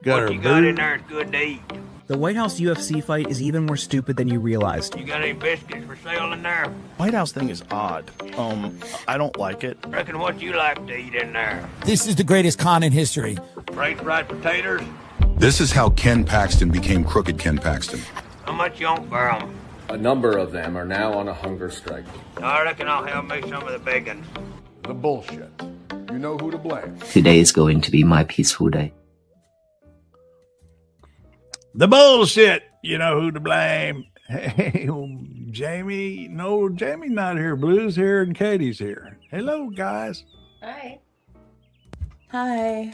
What you got in there is good to eat. The White House UFC fight is even more stupid than you realized. You got any biscuits for sale in there? White House thing is odd. I don't like it. Reckon what you like to eat in there? This is the greatest con in history. French fried potatoes? This is how Ken Paxton became Crooked Ken Paxton. How much you want for 'em? A number of them are now on a hunger strike. I reckon I'll have me some of the bacon. The bullshit. You know who to blame. Today is going to be my peaceful day. The bullshit. You know who to blame. Hey, Jamie. No, Jamie not here. Blue's here and Katie's here. Hello, guys. Hi. Hi.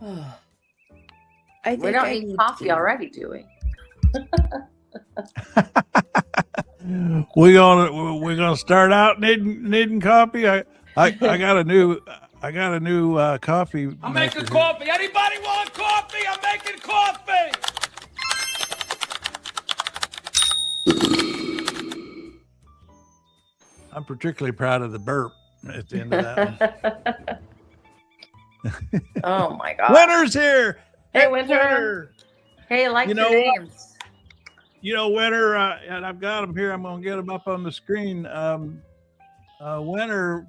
We're not eating coffee already, do we? We're gonna start out needing coffee. I got a new coffee. I'm making coffee. Anybody want coffee? I'm making coffee. I'm particularly proud of the burp at the end of that one. Oh my God. Winter's here. Hey, Winter. Hey, I like your names. You know, Winter, and I've got them here. I'm going to get them up on the screen. Winter,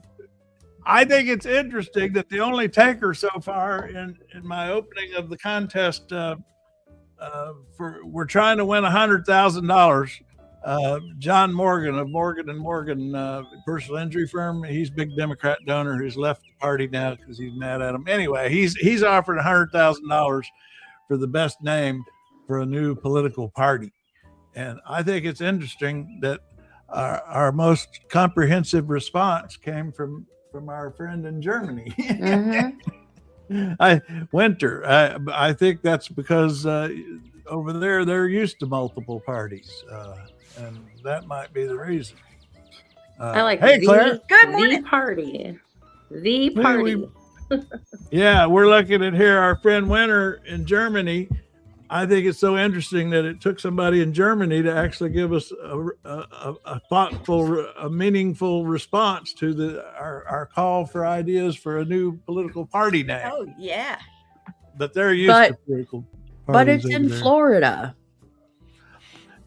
I think it's interesting that the only taker so far in my opening of the contest we're trying to win $100,000. John Morgan of Morgan and Morgan personal injury firm. He's a big Democrat donor who's left the party now because he's mad at him. Anyway, he's offered $100,000 for the best name for a new political party. And I think it's interesting that our most comprehensive response came from our friend in Germany. Mm-hmm. Winter. I think that's because over there they're used to multiple parties, and that might be the reason. I like. Hey, Claire. Good morning. The party. Yeah, we're looking at here our friend Winter in Germany. I think it's so interesting that it took somebody in Germany to actually give us a thoughtful, a meaningful response to our call for ideas for a new political party name. Oh, yeah. But they're used to political parties. But it's in Florida.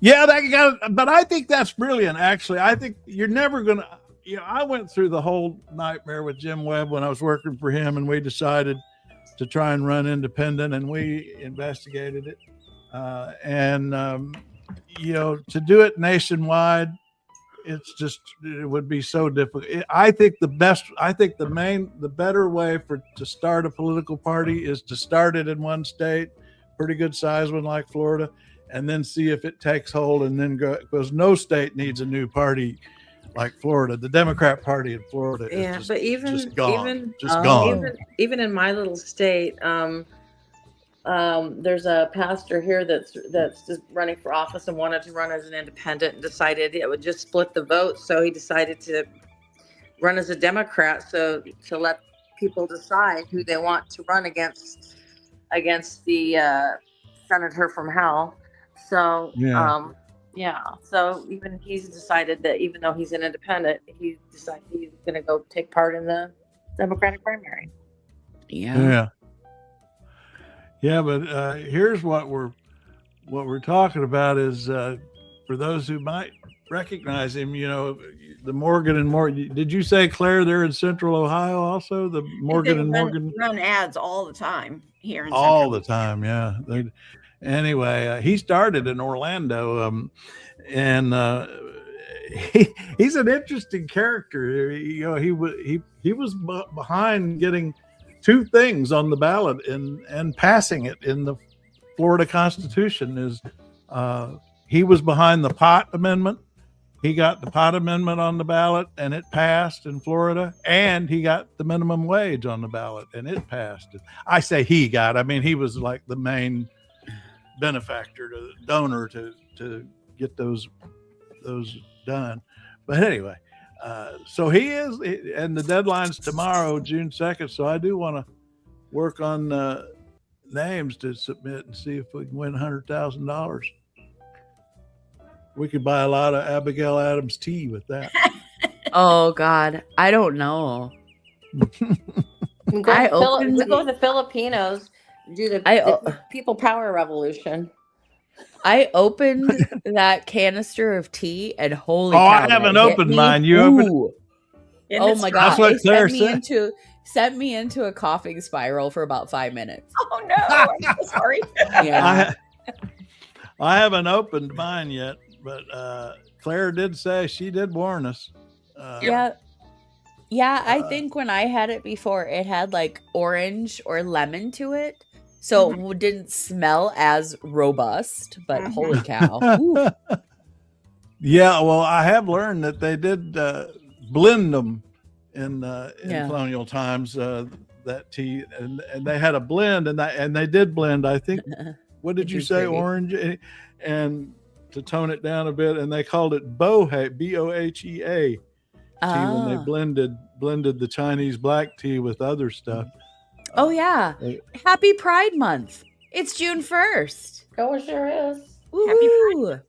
Yeah, but I think that's brilliant, actually. I think you're never going to, I went through the whole nightmare with Jim Webb when I was working for him, and we decided to try and run independent, and we investigated it. To do it nationwide, it would be so difficult. I think the better way to start a political party is to start it in one state, pretty good size one like Florida, and then see if it takes hold, and then go, because no state needs a new party like Florida. The Democrat Party in Florida is just gone. Even in my little state, there's a pastor here that's just running for office and wanted to run as an independent and decided it would just split the vote. So he decided to run as a Democrat, so to let people decide who they want to run against the senator from hell. So so even he's decided that even though he's an independent, he decided he's going to go take part in the Democratic primary. Yeah. But here's what we're talking about is for those who might recognize him. The Morgan and Morgan. Did you say, Claire? They're in Central Ohio, also. The Morgan and Morgan run ads all the time here in all the time. Yeah. Anyway, he started in Orlando, and he's an interesting character. He was behind getting two things on the ballot and passing it in the Florida Constitution. He was behind the pot amendment. He got the pot amendment on the ballot, and it passed in Florida. And he got the minimum wage on the ballot, and it passed. I say he was like the main benefactor, donor to get those done. But anyway, so he is, and the deadline's tomorrow, June 2nd. So I do want to work on names to submit and see if we can win $100,000. We could buy a lot of Abigail Adams tea with that. Oh God, I don't know. We go, I we go to the Filipinos, do the people power revolution. I opened that canister of tea, and holy cow! I haven't opened mine. You opened it? Oh my god! That's what Claire said. Sent me into a coughing spiral for about 5 minutes. Oh no! I'm so sorry. Yeah, I haven't opened mine yet, but Claire did say she did warn us. yeah. I think when I had it before, it had like orange or lemon to it. So it didn't smell as robust, but holy cow. Yeah, well, I have learned that they did blend them in colonial times, that tea, and they had a blend, and they did blend, I think, what did you say, orange, and to tone it down a bit, and they called it bohea, B-O-H-E-A tea, when they blended the Chinese black tea with other stuff. Oh yeah. Happy Pride Month. It's June 1st. Oh, it sure is. Woo.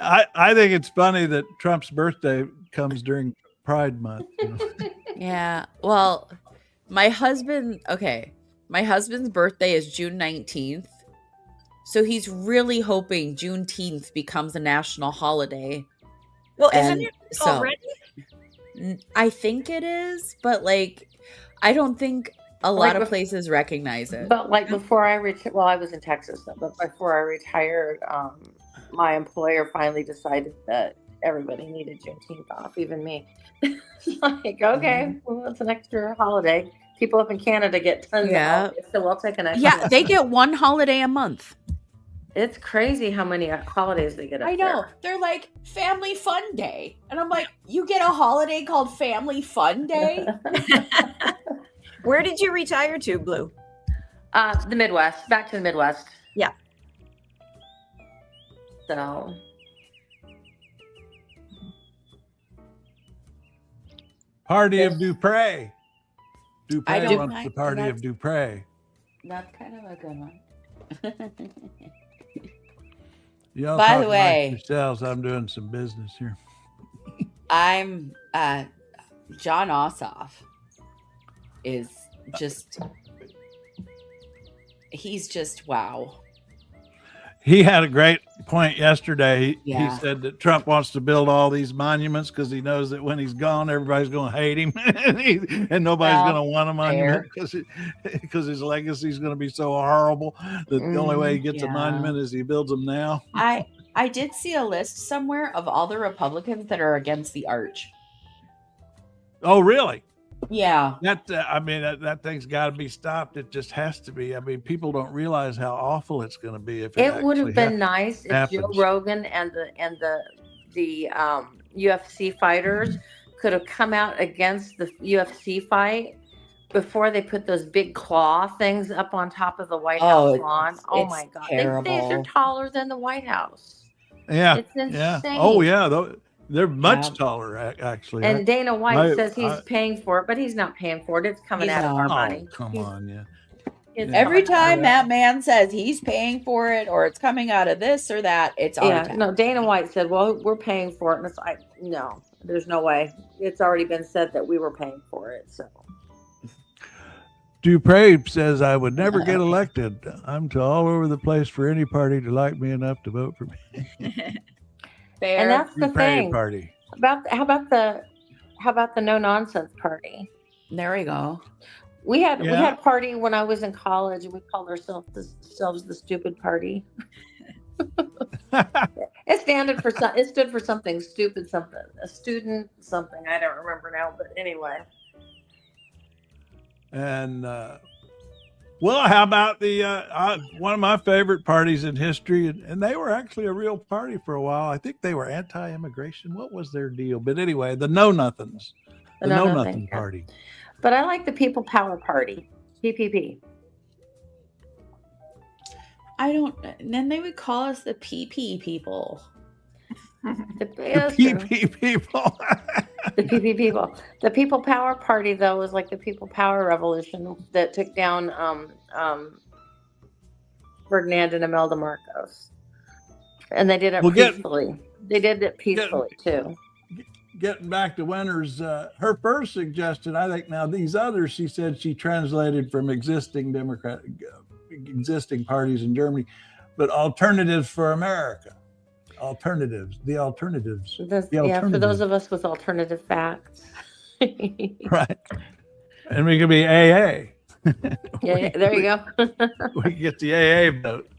I think it's funny that Trump's birthday comes during Pride Month. Yeah. Well, my husband's birthday is June 19th. So he's really hoping Juneteenth becomes a national holiday. Well, isn't it already? I think it is, but like, I don't think a lot of places recognize it. But like before I retired, well, I was in Texas, but before I retired, my employer finally decided that everybody needed Juneteenth off, even me. Like, okay, well, it's an extra holiday. People up in Canada get tons of holidays, so we'll take an extra. Yeah, they get one holiday a month. It's crazy how many holidays they get up I know. there. They're like Family Fun Day. And I'm like, you get a holiday called Family Fun Day? Where did you retire to, Blue? The Midwest. Back to the Midwest. Yeah. So. Party of Dupre. Dupre wants the party of Dupre. That's kind of a good one. Y'all By talk the way, amongst yourselves, I'm doing some business here. I'm John Ossoff is just, he's just wow. He had a great point yesterday. He Yeah. said that Trump wants to build all these monuments because he knows that when he's gone, everybody's going to hate him and nobody's going to want a monument because his legacy is going to be so horrible that the only way he gets a monument is he builds them now. I did see a list somewhere of all the Republicans that are against the arch. Oh, really? Yeah. That thing's got to be stopped. It just has to be. I mean, people don't realize how awful it's going to be if it would have been nice if Joe Rogan and the UFC fighters could have come out against the UFC fight before they put those big claw things up on top of the White House lawn. Oh my God. These are taller than the White House. Yeah. It's insane. Yeah. Oh yeah. They're much taller, actually. And Dana White says he's paying for it, but he's not paying for it. It's coming out of our money. Come on, yeah. Every time that man says he's paying for it or it's coming out of this or that, it's our tax. No, Dana White said, well, we're paying for it. And it's like, no, there's no way. It's already been said that we were paying for it. So Dupre says, I would never get elected. I'm all over the place for any party to like me enough to vote for me. Fair. And that's the thing. Party. How about the no nonsense party? There we go. We had a party when I was in college, and we called ourselves the stupid party. It stood for something stupid, a student, something. I don't remember now, but anyway. And well, how about the one of my favorite parties in history, and they were actually a real party for a while. I think they were anti-immigration. What was their deal? But anyway, the Know Nothings, the Know Nothing party. But I like the People Power Party, PPP. I don't. Then they would call us the PP people. The PP people. The PP people. The People Power Party, though, was like the People Power Revolution that took down Ferdinand and Imelda Marcos. And they did it peacefully. They did it peacefully, too. getting back to Winter's, her first suggestion, I think now these others, she said she translated from existing parties in Germany, but alternatives for America. Alternatives, the alternatives. Yeah, for those of us with alternative facts. Right. And we could be AA. Yeah, there you go. We get the AA vote.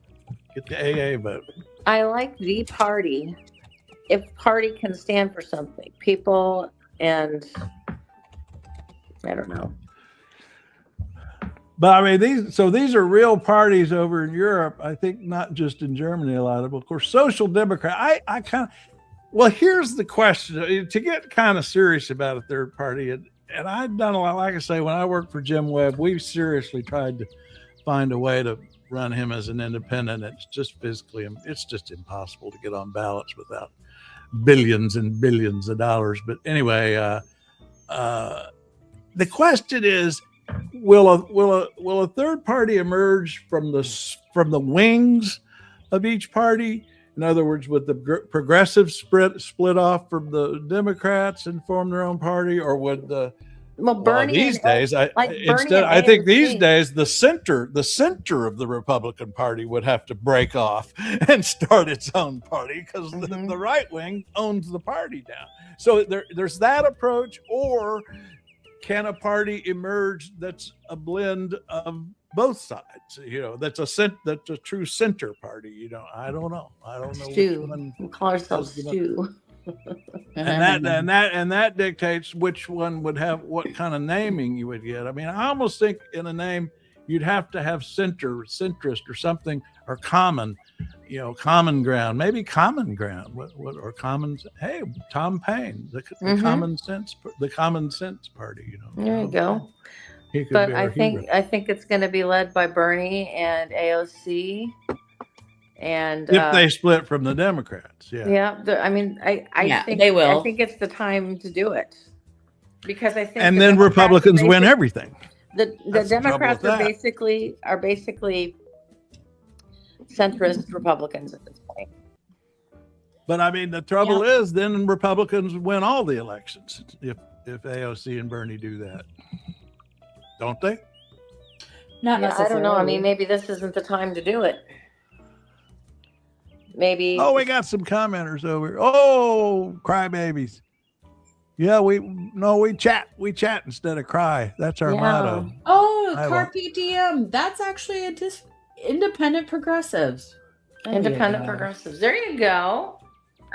Get the AA vote. I like the party. If party can stand for something, people, and I don't know. But I mean, these are real parties over in Europe. I think not just in Germany, a lot of them. Of course, Social Democrat. I kind of, well, here's the question to get kind of serious about a third party. And I've done a lot, like I say, when I worked for Jim Webb, we seriously tried to find a way to run him as an independent. It's just physically, it's just impossible to get on ballots without billions and billions of dollars. But anyway, the question is, will a third party emerge from the wings of each party? In other words, would the progressives split off from the Democrats and form their own party, or would Bernie these days? I think these days the center of the Republican Party would have to break off and start its own party because the right wing owns the party now. So there's that approach, or can a party emerge that's a blend of both sides? That's a true center party. I don't know. Stew. We call ourselves Stew. And that dictates which one would have what kind of naming you would get. I mean, I almost think in a name you'd have to have centrist or something, or common ground. Maybe common ground. What or common? Hey, Tom Paine, the common sense party. There you go. But I think it's going to be led by Bernie and AOC. And if they split from the Democrats, I think they will. I think it's the time to do it, because I think and then Republicans win everything. The Democrats are basically centrist Republicans at this point. But I mean, the trouble is, then Republicans win all the elections if AOC and Bernie do that, don't they? Not necessarily. I don't know. I mean, maybe this isn't the time to do it. Maybe. Oh, we got some commenters over. Oh, crybabies. Yeah, we chat instead of cry. That's our motto. Oh, Carpe Diem. That's actually independent progressives. Independent progressives. There you go.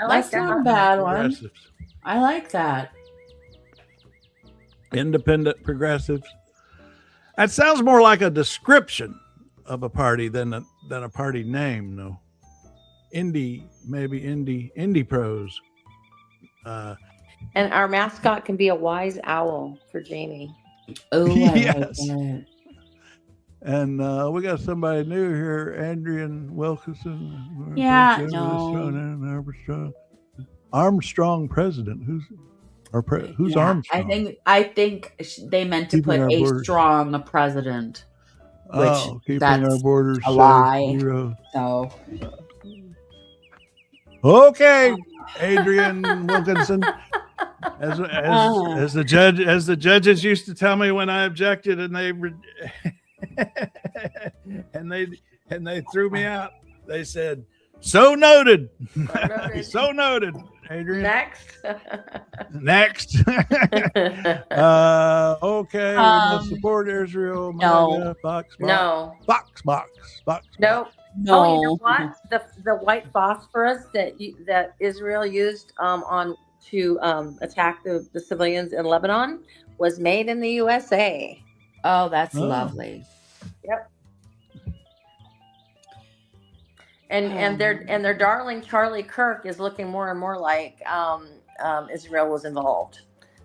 That's not a bad one. I like that. Independent progressives. That sounds more like a description of a party than a party name, though. Indie pros. And our mascot can be a wise owl for Jamie. Oh, yes. And we got somebody new here, Adrian Wilkinson. Yeah, no. Armstrong president. Who's Armstrong? I think they meant to put a strong president. Which keeping our borders a lie. So. Okay, Adrian Wilkinson. As the judges used to tell me when I objected, and they threw me out. They said, "So noted." So noted, Adrian. Next. Okay. We must support Israel. No. Box. No. Nope. No. Oh, you know what? The white phosphorus that Israel used to attack the civilians in Lebanon was made in the USA. Oh, that's lovely. Yep. And their darling Charlie Kirk is looking more and more like Israel was involved.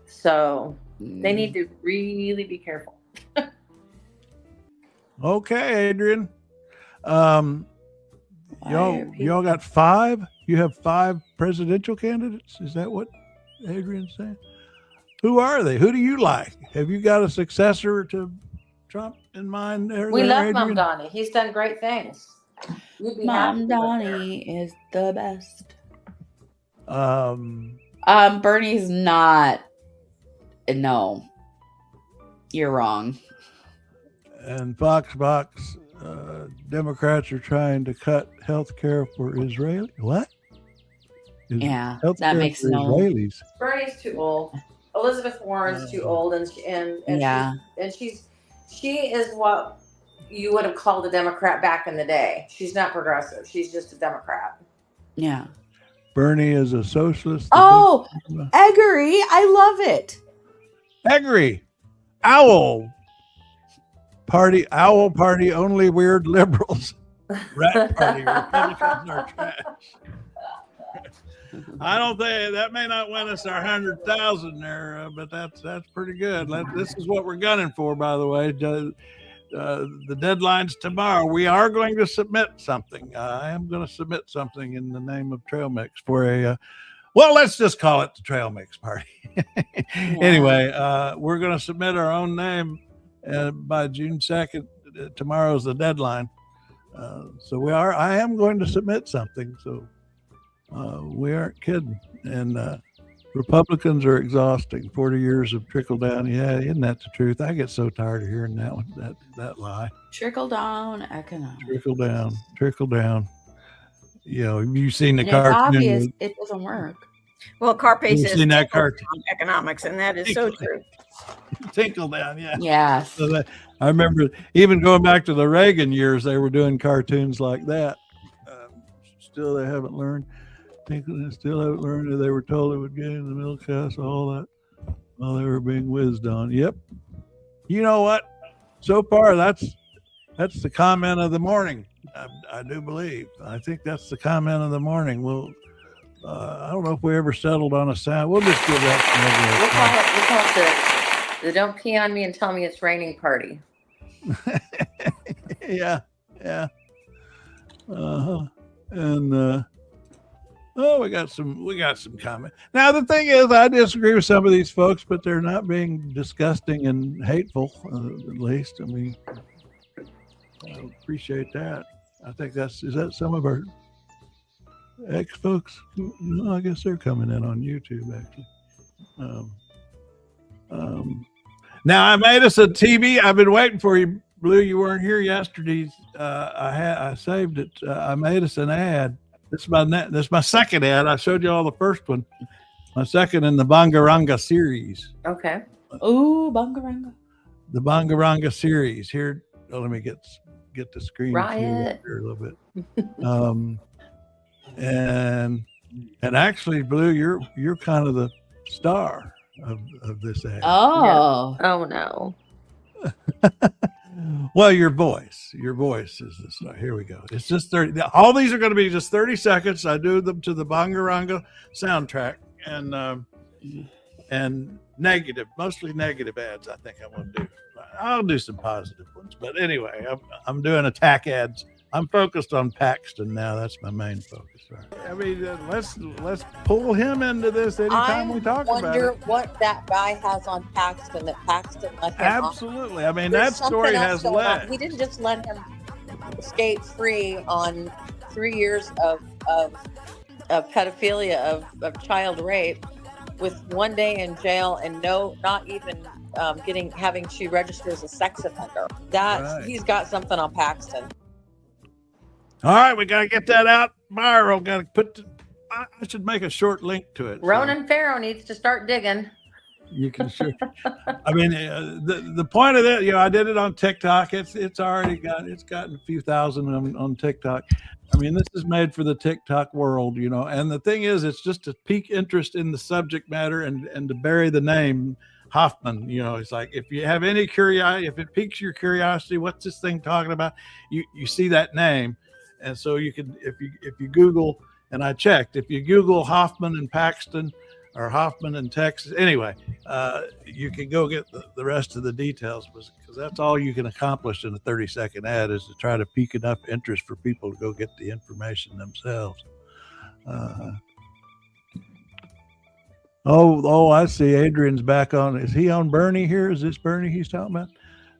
So they need to really be careful. Okay, Adrian. Y'all got 5? You have 5 presidential candidates? Is that what Adrian's saying? Who are they? Who do you like? Have you got a successor to Trump in mind? We love Mom Donnie. He's done great things. Mom Donnie is the best. Bernie's not. No, you're wrong. And Fox, Democrats are trying to cut health care for Israeli. What? Yeah, Healthcare that makes for no. Israelis. Bernie's too old. Elizabeth Warren's too old, and Yeah. she is what you would have called a Democrat back in the day. She's not progressive. She's just a Democrat. Yeah. Bernie is a socialist. Oh, Eggery, I love it. Eggery, owl party, only weird liberals. Rat party, Republicans are trash. I don't think that may not win us our 100,000 there, but that's pretty good. This is what we're gunning for, by the way. The deadline's tomorrow. We are going to submit something. I am going to submit something in the name of Trail Mix for a, well, let's just call it the Trail Mix Party. Anyway, we're going to submit our own name by June 2nd. Tomorrow's the deadline. So I am going to submit something. So we aren't kidding. And Republicans are exhausting. 40 years of trickle down. Yeah, isn't that the truth? I get so tired of hearing that one, that lie. Trickle down economics. Trickle down. You know, you've seen the And cartoon. it's obvious it doesn't work. Well, Carpe You've says seen that cartoon. economics, and that is so true. Tinkle down, yeah. Yeah. So I remember even going back to the Reagan years, they were doing cartoons like that. Still, they haven't learned. Still haven't learned that they were told they would gain the middle class, all that, while they were being whizzed on. Yep. You know what? So far, that's the comment of the morning. I do believe. I think that's the comment of the morning. We'll. I don't know if we ever settled on a sound. We'll just give that. We'll call it the "Don't Pee on Me and Tell Me It's Raining" party. Yeah. And we got some comment. Now the thing is, I disagree with some of these folks, but they're not being disgusting and hateful. At least, I mean, I appreciate that. I think is that some of our ex folks? No, I guess they're coming in on YouTube actually. Now I made us a TV. I've been waiting for you, Blue. You weren't here yesterday. I saved it. I made us an ad. This is my second ad. I showed you all the first one. My second in the Bangaranga series. Okay. Ooh, Bangaranga. The Bangaranga series. Here, let me get the screen Riot. here a little bit. And actually, Blue, you're kind of the star of this ad. Oh. Yeah. Oh no. Well, your voice is the star. Here we go. It's just 30. All these are going to be just 30 seconds. I do them to the Bangaranga soundtrack and negative, mostly negative ads. I think I'm going to do. I'll do some positive ones, but anyway, I'm doing attack ads. I'm focused on Paxton now. That's my main focus. Right? I mean, let's pull him into this anytime we talk about it. I wonder what that guy has on Paxton that Paxton let him Absolutely. I mean, that story has legs. He didn't just let him skate free on 3 years of pedophilia, of child rape, with 1 day in jail and not even having to register as a sex offender. He's got something on Paxton. All right, we got to get that out. Viral. Got to I should make a short link to it. Ronan Farrow needs to start digging. You can sure. I mean, the point of that, I did it on TikTok. It's gotten a few thousand on TikTok. I mean, this is made for the TikTok world, And the thing is, it's just to pique interest in the subject matter and to bury the name Hoffman. It's like, if you have any curiosity, if it piques your curiosity, what's this thing talking about? You see that name. And so you can, if you Google, and I checked, if you Google Hoffman and Paxton or Hoffman and Texas, anyway, you can go get the rest of the details, because that's all you can accomplish in a 30-second ad, is to try to pique enough interest for people to go get the information themselves. I see Adrian's back on. Is he on Bernie here? Is this Bernie he's talking about?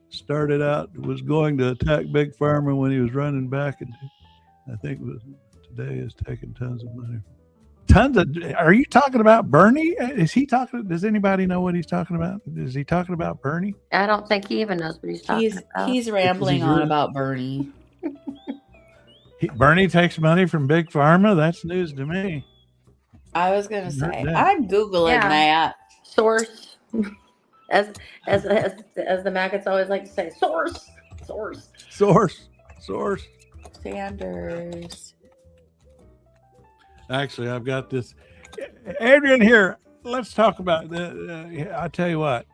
Started out, was going to attack Big Pharma when he was running back, and I think today is taking tons tons of. Are you talking about Bernie? Is he talking? Does anybody know what he's talking about? Is he talking about Bernie? I don't think he even knows what he's talking about. He's rambling on about Bernie. Bernie takes money from Big Pharma. That's news to me. I was gonna say I'm googling that source, as the maggots always like to say, source. Sanders. Actually, I've got this. Adrian, here. Let's talk about the. I tell you what.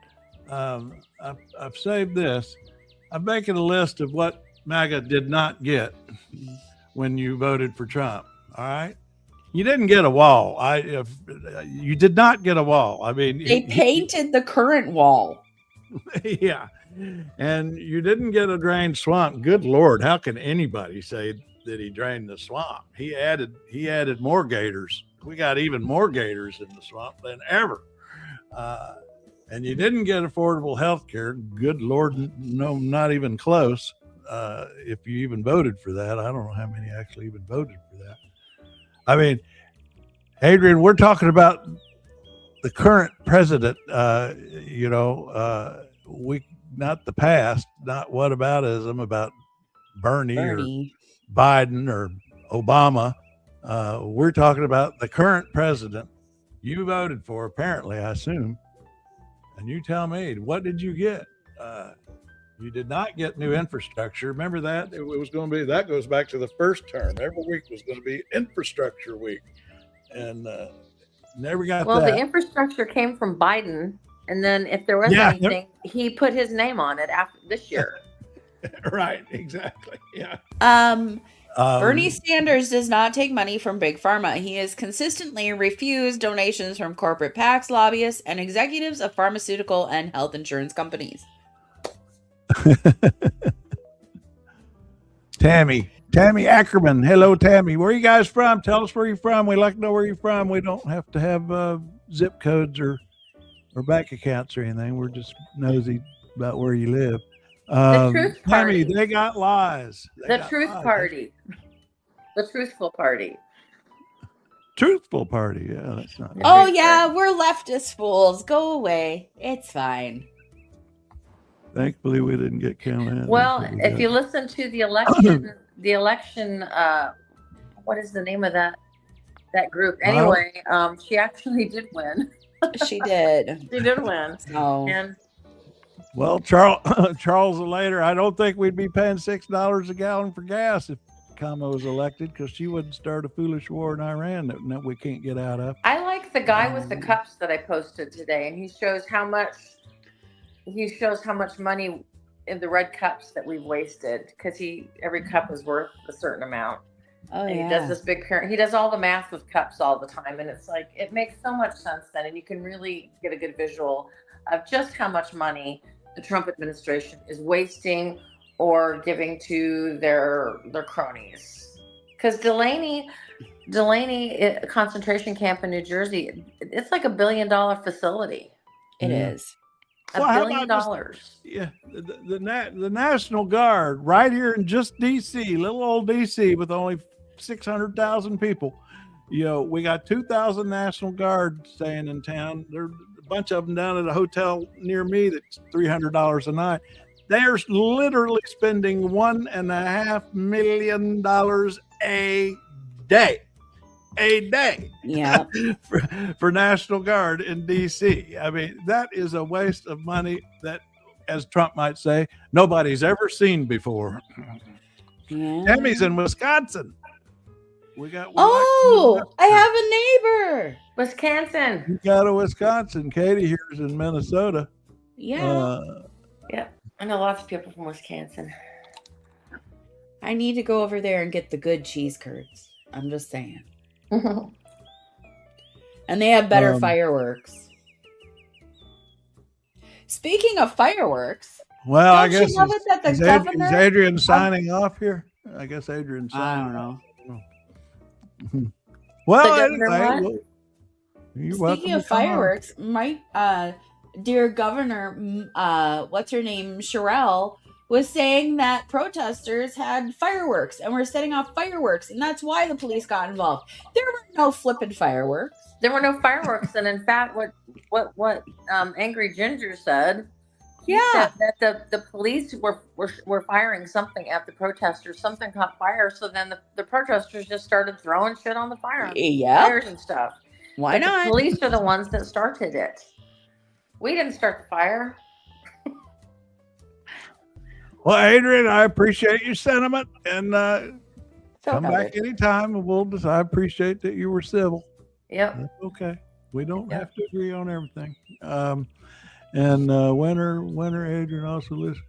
I've saved this. I'm making a list of what MAGA did not get when you voted for Trump. All right. You didn't get a wall. You did not get a wall. I mean, they painted the current wall. Yeah. And you didn't get a drained swamp. Good Lord. How can anybody say that he drained the swamp? He added more gators. We got even more gators in the swamp than ever. And you didn't get affordable health care. Good Lord. No, not even close. If you even voted for that. I don't know how many actually even voted for that. I mean, Adrian, we're talking about the current president, not the past, not whataboutism about Bernie or Biden or Obama. We're talking about the current president you voted for, apparently, I assume. And you tell me, what did you get? You did not get new infrastructure. Remember that? It was going to be, that goes back to the first term. Every week was going to be infrastructure week. And never got that. Well, the infrastructure came from Biden. And then if there was anything, he put his name on it after this year. Right, exactly. Yeah. Bernie Sanders does not take money from Big Pharma. He has consistently refused donations from corporate PACs, lobbyists, and executives of pharmaceutical and health insurance companies. Tammy Ackerman. Hello, Tammy. Where are you guys from? Tell us where you're from. We like to know where you're from. We don't have to have zip codes or bank accounts or anything. We're just nosy about where you live. The Truth Party. Tammy, they got lies. The Truth Party. The Truthful Party. Truthful Party. Yeah, that's not. Oh yeah, we're leftist fools. Go away. It's fine. Thankfully, we didn't get counted. Well, if you listen to the election, what is the name of that group? Anyway, she actually did win. She did. She did win. Oh. And well, Charles later, I don't think we'd be paying $6 a gallon for gas if Kama was elected, because she wouldn't start a foolish war in Iran that we can't get out of. I like the guy with the cups that I posted today, and he shows how much money in the red cups that we've wasted, because every cup is worth a certain amount. Oh, and yeah. He does this big he does all the math with cups all the time, and it's like it makes so much sense then, and you can really get a good visual of just how much money the Trump administration is wasting or giving to their cronies. Because Delaney concentration camp in New Jersey, it's like $1 billion facility. It is. $1 billion. Yeah, the National Guard right here in just DC, little old DC with only 600,000 people. We got 2,000 National Guard staying in town. There's a bunch of them down at a hotel near me that's $300 a night. They're literally spending $1.5 million a day. Yeah. for National Guard in DC. I mean, that is a waste of money that, as Trump might say, nobody's ever seen before. Yeah. Tammy's in Wisconsin. I have a neighbor. Wisconsin. You got a Wisconsin. Katie here's in Minnesota. Yeah. Yeah. I know lots of people from Wisconsin. I need to go over there and get the good cheese curds. I'm just saying. And they have better fireworks. Speaking of fireworks, well, I don't guess you love it that the governor is Adrian signing off here? I guess Adrian's signing. I don't know. Well, anyway, Speaking of fireworks, my dear governor, what's her name, Sherelle, was saying that protesters had fireworks and were setting off fireworks, and that's why the police got involved. There were no flippin' fireworks. There were no fireworks, and in fact, what Angry Ginger said, he said that the police were firing something at the protesters. Something caught fire, so then the protesters just started throwing shit on the fires and stuff. Why not? The police are the ones that started it. We didn't start the fire. Well, Adrian, I appreciate your sentiment, and come back anytime, and I appreciate that you were civil. Yep. That's okay. We don't have to agree on everything. And winner, Adrian also listen.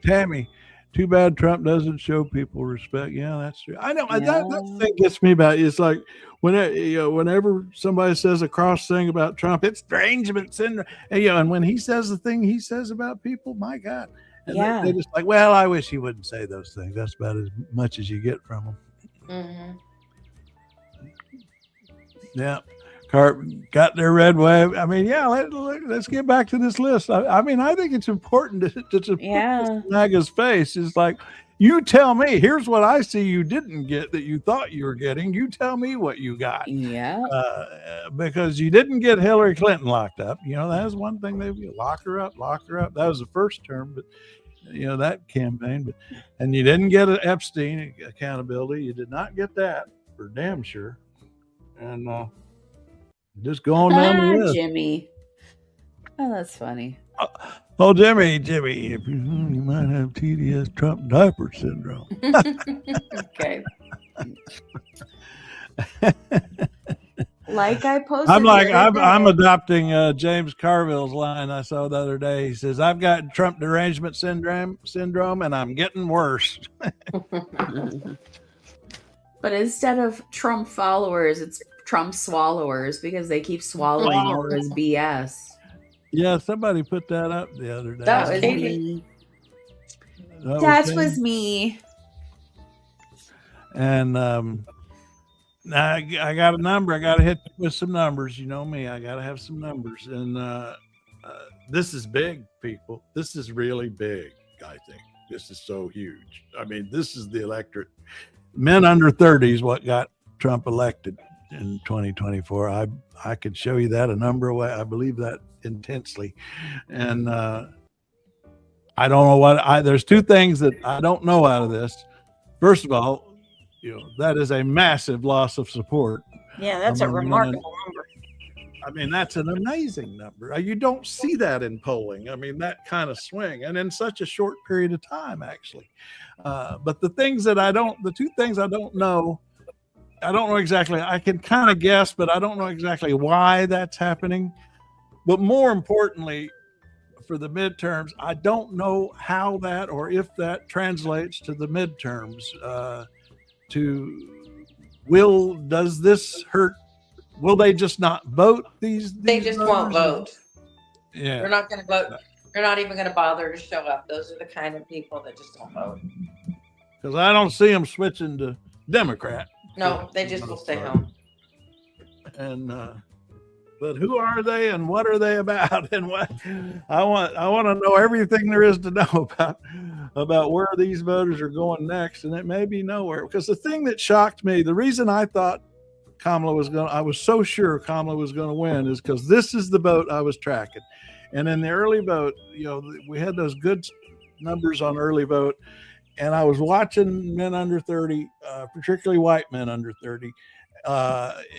Tammy, too bad Trump doesn't show people respect. Yeah, that's true. I know that thing gets me about it. It's like whenever somebody says a cross thing about Trump, it's derangement syndrome. And when he says the thing he says about people, my God. And they're just like, well, I wish he wouldn't say those things. That's about as much as you get from him. Mm-hmm. Yeah. Got their red wave. I mean, yeah, let's get back to this list. I mean, I think it's important to put Naga's face. It's like, you tell me, here's what I see you didn't get that you thought you were getting. You tell me what you got. Yeah. Because you didn't get Hillary Clinton locked up. That was one thing. They lock her up. That was the first term, but that campaign. And you didn't get an Epstein accountability. You did not get that for damn sure. And just going down the list. Jimmy. Oh, that's funny. Oh, Jimmy, you might have TDS Trump diaper syndrome. Okay. Like I posted. I'm adopting James Carville's line I saw the other day. He says, "I've got Trump derangement syndrome, and I'm getting worse." But instead of Trump followers, it's Trump swallowers because they keep swallowing all his BS. Yeah, somebody put that up the other day. That was me. That was me. And now I got a number. I got to hit with some numbers. You know me. I got to have some numbers. And this is big, people. This is really big, I think. This is so huge. I mean, this is the electorate. Men under 30 is what got Trump elected in 2024. I could show you that a number of ways. I believe that intensely. And I don't know there's two things that I don't know out of this. First of all, that is a massive loss of support. Yeah, that's a remarkable number. I mean, that's an amazing number. You don't see that in polling. I mean, that kind of swing, and in such a short period of time, actually. But the two things I don't know exactly. I can kind of guess, but I don't know exactly why that's happening. But more importantly, for the midterms, I don't know how that or if that translates to the midterms. Does this hurt? Will they just not vote these They just won't vote. Yeah. They're not going to vote. They're not even going to bother to show up. Those are the kind of people that just don't vote. Because I don't see them switching to Democrat. No, they just will stay home. And but who are they and what are they about? And what I want to know everything there is to know about where these voters are going next, and it may be nowhere. Because the thing that shocked me, the reason I thought I was so sure Kamala was going to win is because this is the vote I was tracking. And in the early vote, we had those good numbers on early vote. And I was watching men under 30, particularly white men under 30,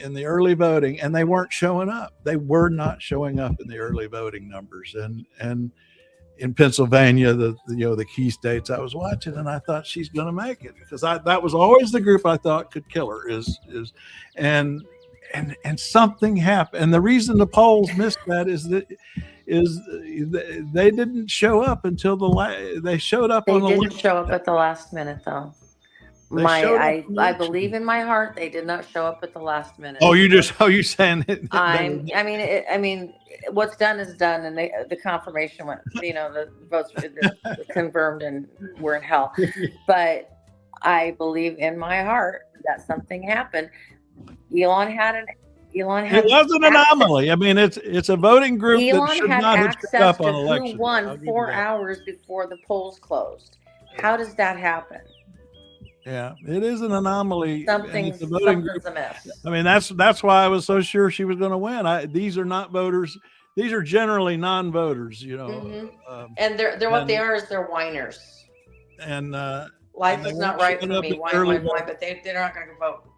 in the early voting, and they weren't showing up. They were not showing up in the early voting numbers. And in Pennsylvania, the key states I was watching, and I thought she's going to make it because that was always the group I thought could kill her. And something happened. And the reason the polls missed that is they didn't show up until they showed up. They didn't show up at the last minute, though. I believe in my heart they did not show up at the last minute. Oh, you saying it? I mean, what's done is done, and the confirmation went. The votes were confirmed, and we're in hell. But I believe in my heart that something happened. Elon had Elon had It was an anomaly. I mean, it's a voting group that Elon should had not have access showed up to on who election day. I'll won give you 4 that. hours before the polls closed. How does that happen? Yeah, it is an anomaly. and Something's it's a voting something's group. amiss. I mean, that's why I was so sure she was going to win. These are not voters. These are generally non-voters, you know. Mm-hmm. And they're what they are is they're whiners. And life and is they not weren't right showing for up me. at Why, early why? vote. But they're not going to vote.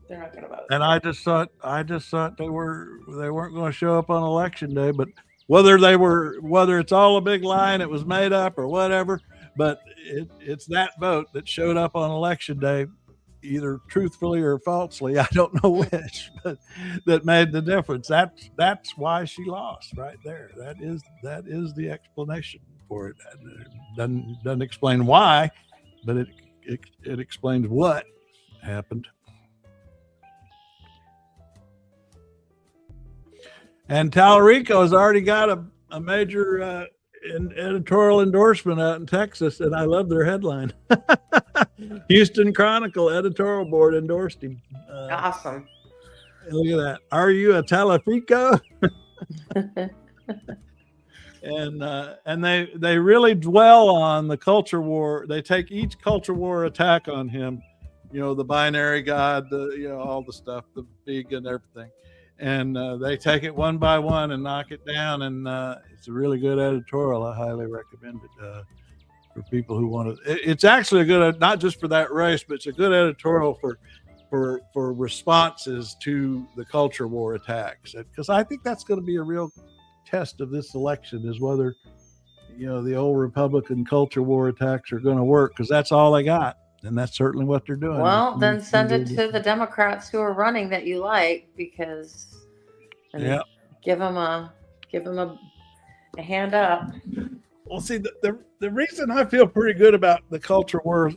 They're not going to vote. And I just thought they weren't going to show up on election day. But whether it's all a big lie and it was made up or whatever, but it's that vote that showed up on election day, either truthfully or falsely. I don't know which, but that made the difference. That's why she lost right there. That is the explanation for it. It doesn't explain why, but it explains what happened. And Tallarico has already got a major editorial endorsement out in Texas, and I love their headline. Houston Chronicle editorial board endorsed him. Awesome. Look at that. Are you a Tallarico? And they really dwell on the culture war. They take each culture war attack on him, you know, the binary God, all the stuff, the vegan, everything. And they take it one by one and knock it down. And it's a really good editorial. I highly recommend it for people who want to. It's actually a good, not just for that race, but it's a good editorial for responses to the culture war attacks. Because I think that's going to be a real test of this election, is whether, the old Republican culture war attacks are going to work, because that's all they got. And that's certainly what they're doing. Well, then send it to the Democrats who are running that you like, because give them a hand up. Well, see, the reason I feel pretty good about the culture war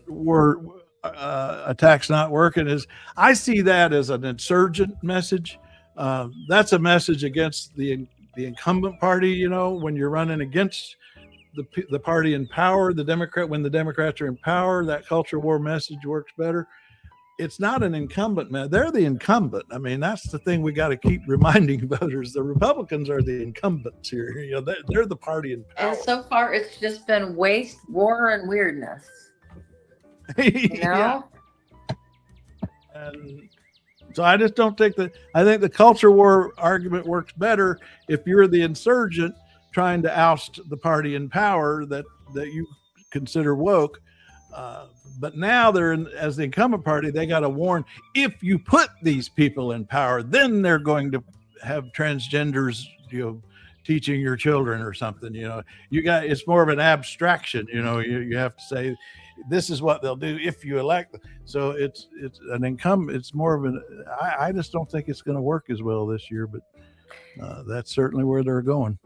attacks not working is I see that as an insurgent message. That's a message against the incumbent party. When you're running against the party in power, when the Democrats are in power, that culture war message works better. It's not an incumbent man. They're the incumbent. I mean, that's the thing we got to keep reminding voters. The Republicans are the incumbents here. They're the party in power. And so far, it's just been waste, war, and weirdness. Yeah. And so I just don't think I think the culture war argument works better if you're the insurgent trying to oust the party in power that you consider woke. But now as the incumbent party, they got to warn, if you put these people in power, then they're going to have transgenders, teaching your children or something. It's more of an abstraction. You have to say, this is what they'll do if you elect them. So it's an incumbent. It's more of I just don't think it's going to work as well this year, but that's certainly where they're going.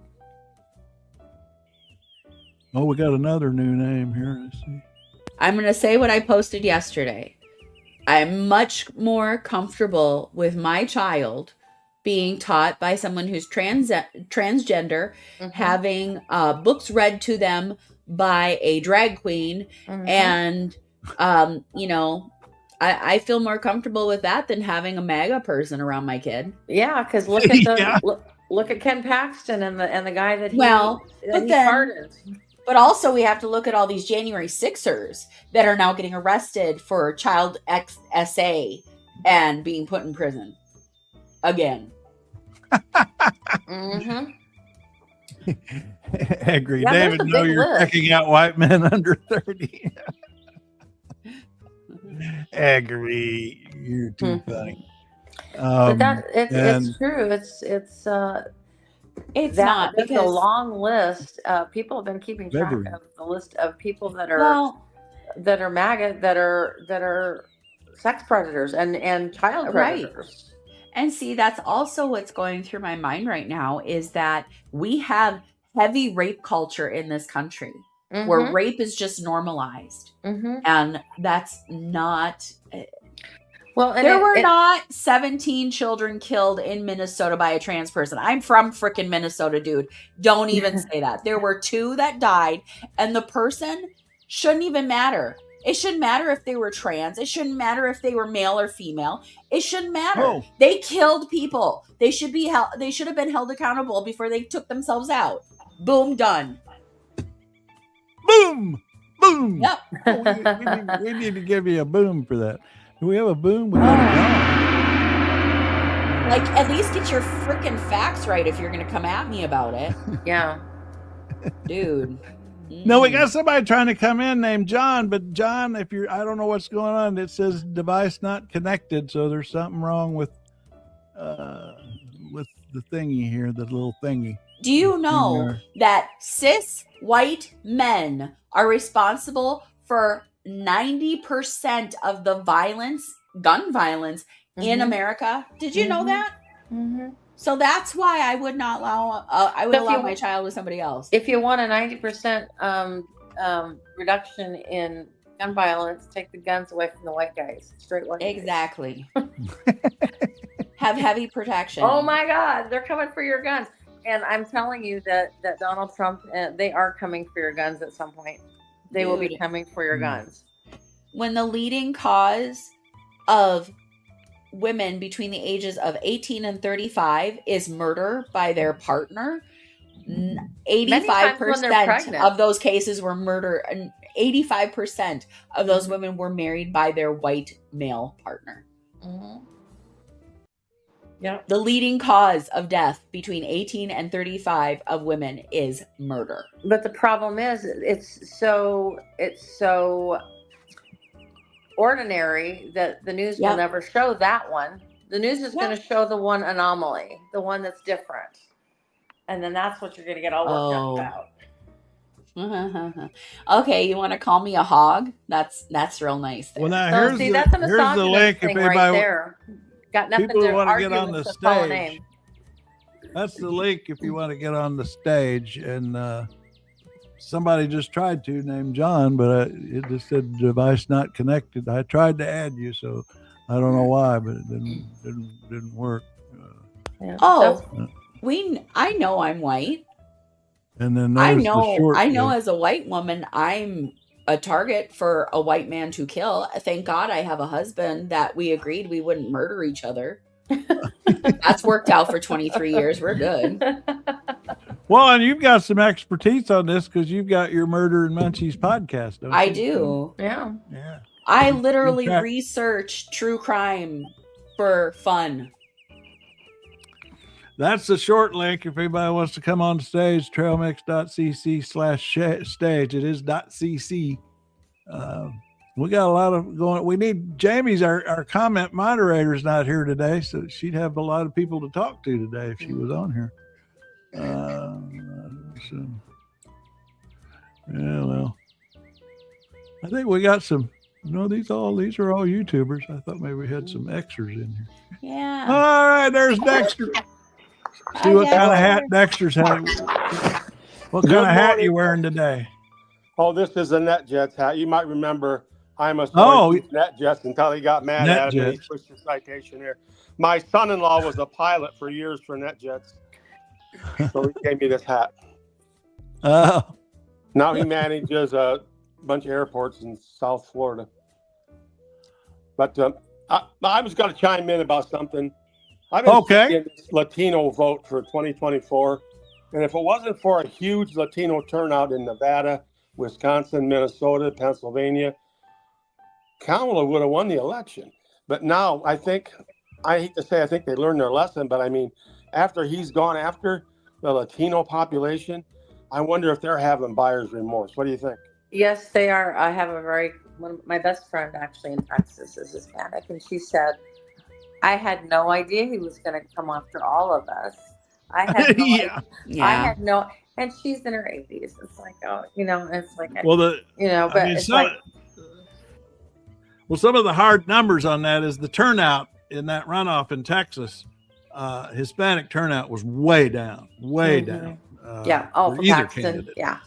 Oh, we got another new name here. Let's see. I'm going to say what I posted yesterday. I'm much more comfortable with my child being taught by someone who's transgender, having books read to them by a drag queen. And, I feel more comfortable with that than having a MAGA person around my kid. Yeah, because look at look at Ken Paxton and the guy that he pardoned. But also we have to look at all these January 6ers that are now getting arrested for child XSA and being put in prison again. Agree. Yeah, David, know you're checking out white men under 30. Agree. You're too funny. But it's true. It's not, because a long list. People have been keeping track of the list of people that are MAGA, that are sex predators and child predators. Right. And see, that's also what's going through my mind right now, is that we have heavy rape culture in this country, where rape is just normalized, and that's not. Well, there were not 17 children killed in Minnesota by a trans person. I'm from frickin' Minnesota, dude. Don't even say that. There were 2 that died, and the person shouldn't even matter. It shouldn't matter if they were trans. It shouldn't matter if they were male or female. It shouldn't matter. Oh. They killed people. They should be held. They should have been held accountable before they took themselves out. Boom, done. Boom, boom. Yep. Oh, we need to give you a boom for that. Do we have a boom? We got a Like, at least get your freaking facts right if you're going to come at me about it. Yeah. Dude. No, we got somebody trying to come in named John, but John, I don't know what's going on. It says device not connected, so there's something wrong with the thingy here, the little thingy. Do you know that cis white men are responsible for 90% of the gun violence in America? Did you know that? Mm-hmm. So that's why I would not allow. I would allow my child with somebody else. If you want a 90% reduction in gun violence, take the guns away from the white guys, straight white guys. Exactly. Have heavy protection. Oh my God, they're coming for your guns. And I'm telling you that Donald Trump, they are coming for your guns at some point. They will be coming for your guns. When the leading cause of women between the ages of 18 and 35 is murder by their partner, 85% of those cases were murder, and 85% of those women were married by their white male partner. Mm-hmm. Yeah. The leading cause of death between 18 and 35 of women is murder. But the problem is it's so ordinary that the news will never show that one. The news is going to show the one anomaly, the one that's different. And then that's what you're going to get all worked up about. Okay, you want to call me a hog? That's real nice. There. Well, now that's a here's the link thing if right anybody there. Got nothing people to want to argue get on with the fellow stage. name. That's the link if you want to get on the stage. And somebody just tried to name John, but it just said device not connected. I tried to add you, so I don't know why, but it didn't work. I know I'm white. And then I know as a white woman, I'm a target for a white man to kill. Thank God I have a husband that we agreed we wouldn't murder each other. That's worked out for 23 years. We're good. Well, and you've got some expertise on this because you've got your Murder and Munchies podcast. Don't I you? do. Yeah. I literally research true crime for fun. That's the short link. If anybody wants to come on stage, trailmix.cc/stage. It is .cc. We got a lot of going. We need Jamie's our comment moderator is not here today, so she'd have a lot of people to talk to today if she was on here. Well, I think we got some. No, these are all YouTubers. I thought maybe we had some extras in here. Yeah. All right, there's Dexter. See what kind of hat Dexter's having. What kind of hat you wearing today? Oh, this is a NetJets hat. You might remember I'm a NetJets until he got mad at me. He pushed the citation here. My son-in-law was a pilot for years for NetJets. So he gave me this hat. Oh. Now he manages a bunch of airports in South Florida. But I was going to chime in about something. I've been seeing this Latino vote for 2024. And if it wasn't for a huge Latino turnout in Nevada, Wisconsin, Minnesota, Pennsylvania, Kamala would have won the election. But now I hate to say I think they learned their lesson, but I mean, after he's gone after the Latino population, I wonder if they're having buyer's remorse. What do you think? Yes, they are. I have my best friend actually in Texas is Hispanic, and she said, I had no idea he was going to come after all of us. I had no idea. I had no, and she's in her 80s. It's like, it's like, some of the hard numbers on that is the turnout in that runoff in Texas. Hispanic turnout was way down. For Paxton. Yeah.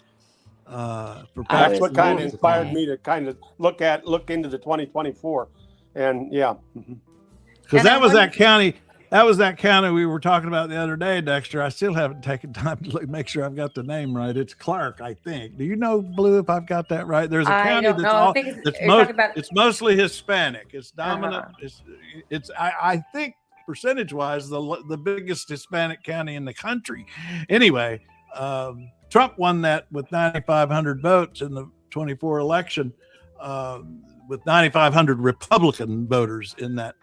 That's what kind of inspired me to kind of look into the 2024, and because that was that county. That was that county we were talking about the other day, Dexter. I still haven't taken time to make sure I've got the name right. It's Clark, I think. Do you know, Blue, if I've got that right? There's a county it's mostly Hispanic. It's dominant. I think percentage-wise the biggest Hispanic county in the country. Anyway, Trump won that with 9,500 votes in the 24 election, with 9,500 Republican voters in that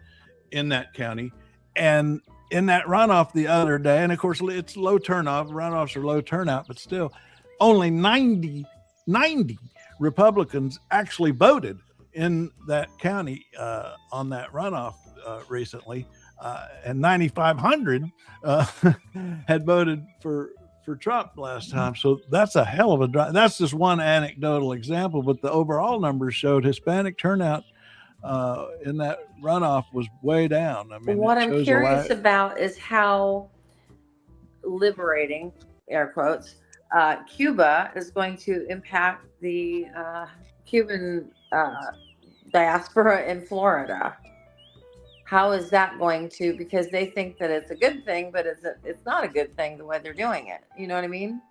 county. And in that runoff the other day, and of course it's low turnout, runoffs are low turnout, but still only 90 Republicans actually voted in that county on that runoff recently, and 9,500 had voted for Trump last time. So that's a hell of a drive. That's just one anecdotal example, but the overall numbers showed Hispanic turnout in that runoff was way down. I mean, what I'm curious about is how liberating, air quotes, Cuba is going to impact the Cuban diaspora in Florida. How is that going to? Because they think that it's a good thing, but it's not a good thing the way they're doing it. You know what I mean?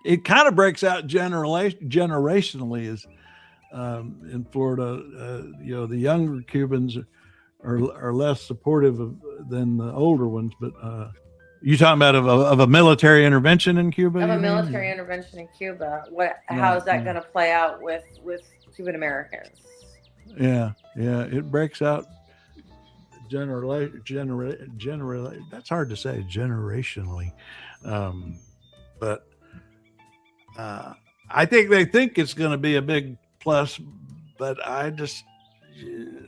It kind of breaks out generationally is. In Florida, the younger Cubans are less supportive than the older ones. But you talking about of a military intervention in Cuba? Of a military intervention in Cuba. How is that going to play out with Cuban Americans? Yeah, it breaks out generally. That's hard to say, generationally, but I think they think it's going to be a big plus, but I just, it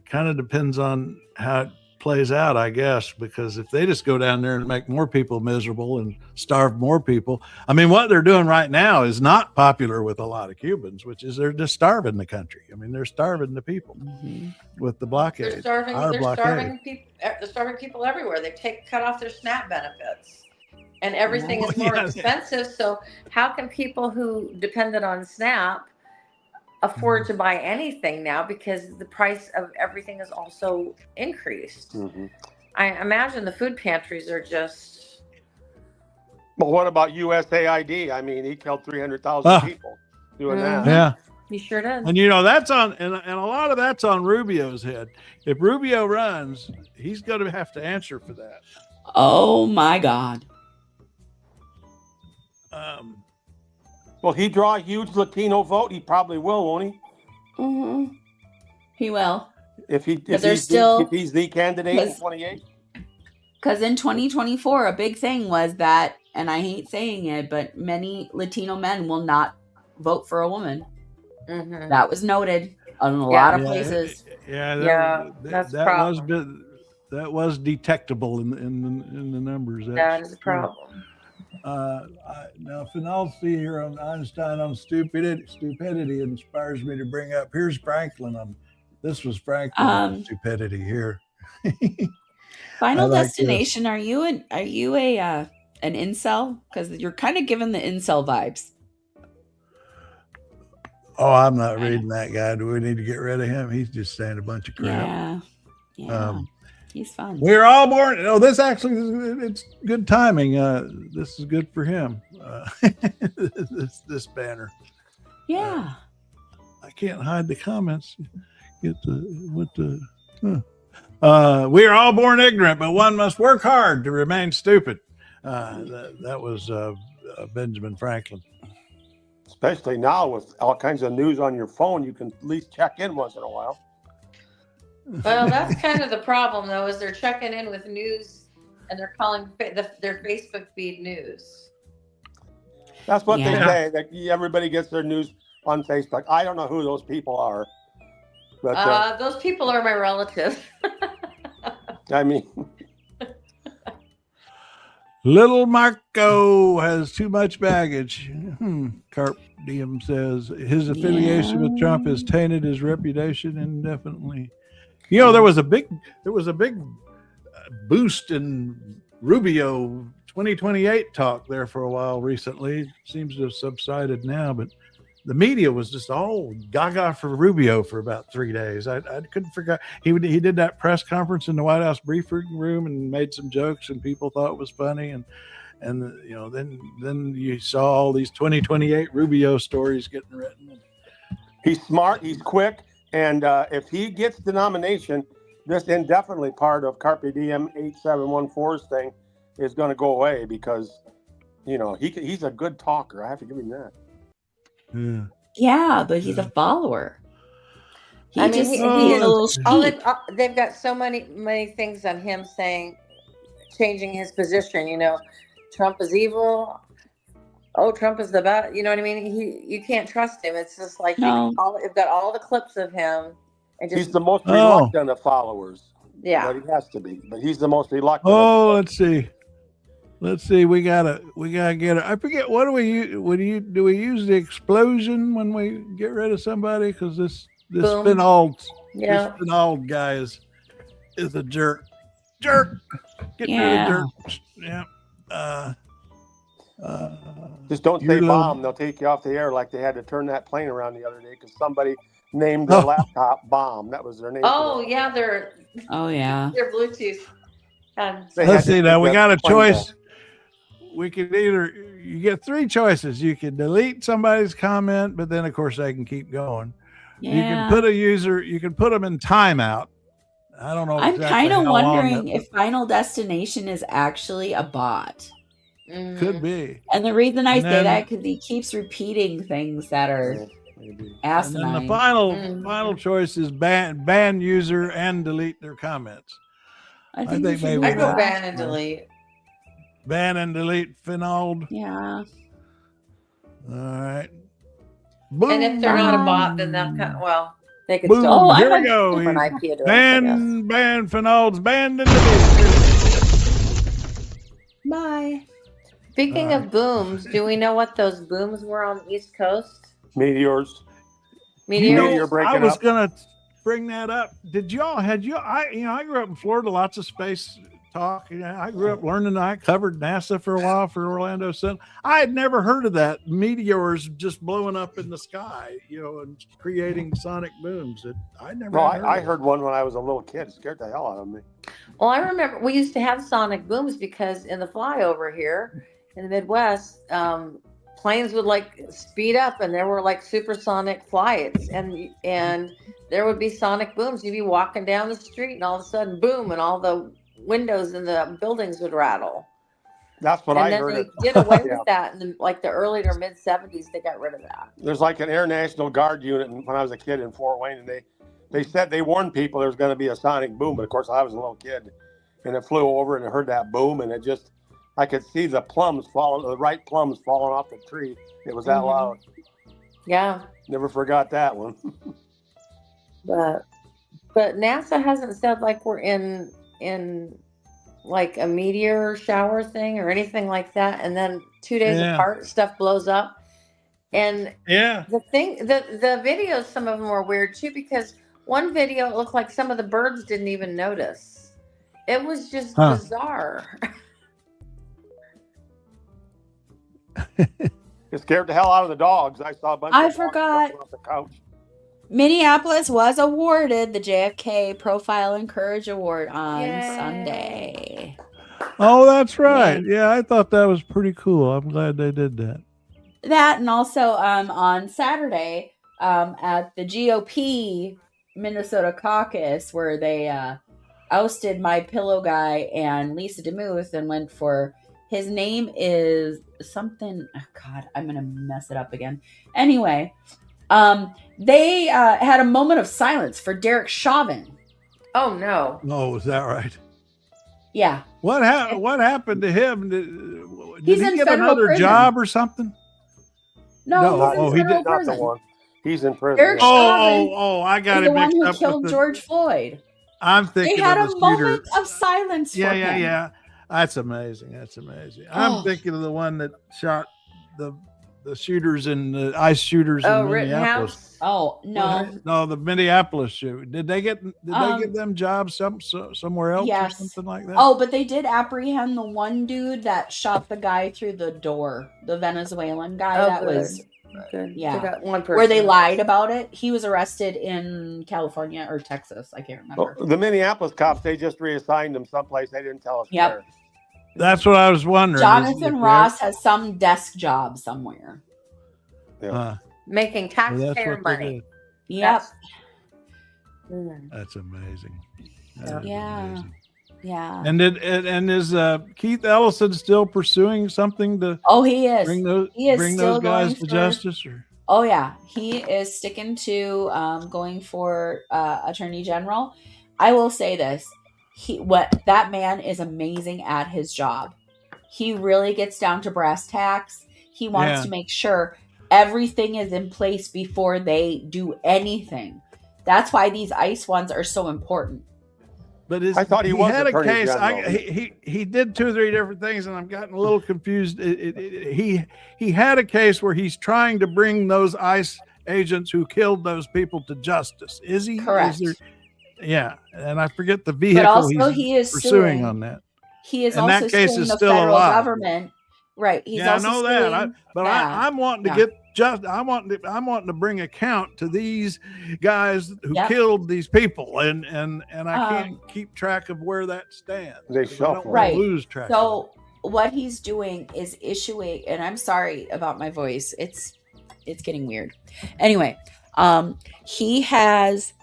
kind of depends on how it plays out, I guess, because if they just go down there and make more people miserable and starve more people, I mean, what they're doing right now is not popular with a lot of Cubans, which is they're just starving the country. I mean, they're starving the people with the blockade. They're starving people everywhere. They cut off their SNAP benefits. And everything is more expensive. So how can people who depended on SNAP afford to buy anything now, because the price of everything is also increased? I imagine the food pantries are just... Well, what about USAID? I mean, he killed 300,000 people doing that. Yeah. He sure did. And that's on, and a lot of that's on Rubio's head. If Rubio runs, he's going to have to answer for that. Oh my God. Will he draw a huge Latino vote? He probably will, won't he? He will. If he's the candidate in 28. Because in 2024, a big thing was that, and I hate saying it, but many Latino men will not vote for a woman. That was noted in a lot of places. That was detectable in the numbers. That is a problem. Now, Finality here on Einstein on stupidity inspires me to bring up. Here's Franklin. This was Franklin on stupidity here. Final Destination. Are you an incel? Because you're kind of giving the incel vibes. Oh, I'm not reading that guy. Do we need to get rid of him? He's just saying a bunch of crap. Yeah. He's fun. We're all born. Oh, this actually, it's good timing. This is good for him. This banner. Yeah. I can't hide the comments. We are all born ignorant, but one must work hard to remain stupid. That was Benjamin Franklin. Especially now with all kinds of news on your phone, you can at least check in once in a while. Well, that's kind of the problem, though, is they're checking in with news and they're calling their Facebook feed news. That's what they say. That everybody gets their news on Facebook. I don't know who those people are. But, those people are my relatives. I mean... Little Marco has too much baggage. Carp Diem says his affiliation with Trump has tainted his reputation indefinitely. There was a big boost in Rubio 2028 talk there for a while recently. It seems to have subsided now, but the media was just all gaga for Rubio for about 3 days. I couldn't forget. He did that press conference in the White House briefing room and made some jokes, and people thought it was funny. And then you saw all these 2028 Rubio stories getting written. He's smart. He's quick. And if he gets the nomination, this indefinitely part of Carpe Diem 8714's thing is going to go away because, he's a good talker. I have to give him that. Yeah, but he's a follower. He's a little sheep. They've got so many things on him saying, changing his position. Trump is evil. Oh, Trump is the best. You know what I mean? You can't trust him. It's just like you've got all the clips of him. And he's the most reluctant of followers. Yeah, but he has to be. But he's the most reluctant. Oh, let's see. We gotta get it. I forget what do we use? Do we use the explosion when we get rid of somebody? Because this Spinald guy is a jerk. Get rid of jerks. Yeah. Just don't say bomb. They'll take you off the air like they had to turn that plane around the other day because somebody named their laptop Bomb. That was their name. Oh yeah, their Bluetooth. Let's see now. We got a choice. We could you get 3 choices. You can delete somebody's comment, but then of course they can keep going. Yeah. You can put a user. You can put them in timeout. I don't know. I'm kind of wondering if Final Destination is actually a bot. Could be. And the reason I say that because he keeps repeating things that are asinine. And the final choice is ban user and delete their comments. I think maybe I go ban and delete. Ban and delete Finald. Yeah. All right. Boom. And if they're not a bot, then they could still. Oh, here we go. IP address, ban Finald's banned and deleted. Bye. Speaking of booms, do we know what those booms were on the East Coast? Meteors. Meteor breaking up. I was gonna bring that up. I grew up in Florida, lots of space talk. I grew up learning. I covered NASA for a while for Orlando Sun. I had never heard of that. Meteors just blowing up in the sky, and creating sonic booms. I heard one when I was a little kid. It scared the hell out of me. Well, I remember we used to have sonic booms because in the flyover here in the Midwest, planes would speed up and there were supersonic flights and there would be sonic booms. You'd be walking down the street and all of a sudden, boom, and all the windows in the buildings would rattle. That's what I heard. And then they did away with that in the early or mid 70s. They got rid of that. There's an Air National Guard unit when I was a kid in Fort Wayne, and they said they warned people there was going to be a sonic boom, but of course I was a little kid, and it flew over and I heard that boom, and I could see the ripe plums falling off the tree. It was that loud. Yeah. Never forgot that one. But NASA hasn't said we're in a meteor shower thing or anything like that, and then 2 days apart stuff blows up. And the videos, some of them were weird too, because one video it looked like some of the birds didn't even notice. It was just bizarre. It scared the hell out of the dogs. I saw a bunch of dogs off the couch. Minneapolis was awarded the JFK Profile and Courage Award on Sunday. Oh, that's right. Yeah, I thought that was pretty cool. I'm glad they did that. That, and also on Saturday at the GOP Minnesota caucus, where they ousted My Pillow guy and Lisa DeMuth and went for, his name is something, oh God, I'm going to mess it up again. Anyway, they had a moment of silence for Derek Chauvin. Oh, no. Oh, is that right? Yeah. What happened to him? Did he get another prison. Job or something? No, he did not the one. He's in prison. Derek Chauvin I got it mixed up. The one who killed George Floyd. I'm thinking they had of a moment of silence for him. Yeah. That's amazing. I'm thinking of the one that shot the shooters and the ice shooters in Minneapolis. Oh, no. No, the Minneapolis shoot. Did they get them jobs somewhere else or something like that? Oh, but they did apprehend the one dude that shot the guy through the door, the Venezuelan guy. Good. Yeah. They got one person. Where they lied about it. He was arrested in California or Texas. I can't remember. The Minneapolis cops, they just reassigned him someplace. They didn't tell us where. That's what I was wondering. Jonathan Ross has some desk job somewhere. Yeah. Making taxpayer money. Yep. That's amazing. Amazing. Yeah. And is Keith Ellison still pursuing something to? Oh, he is. Bring those guys to justice, or? Oh yeah, he is sticking to going for attorney general. I will say this: that man is amazing at his job. He really gets down to brass tacks. He wants to make sure everything is in place before they do anything. That's why these ICE ones are so important. But I thought he had a case. General. He did 2 or 3 different things, and I'm getting a little confused. He had a case where he's trying to bring those ICE agents who killed those people to justice. Is he? Correct. Yeah, and I forget the vehicle but also he is pursuing suing, on that. He is and also that case suing is the still federal alive. government. Right. He's I also know suing, that. I'm wanting to get I'm wanting to bring account to these guys who killed these people, and I can't keep track of where that stands. They shuffle. Right. Lose track. So what he's doing is issuing, and I'm sorry about my voice. It's getting weird. Anyway, he has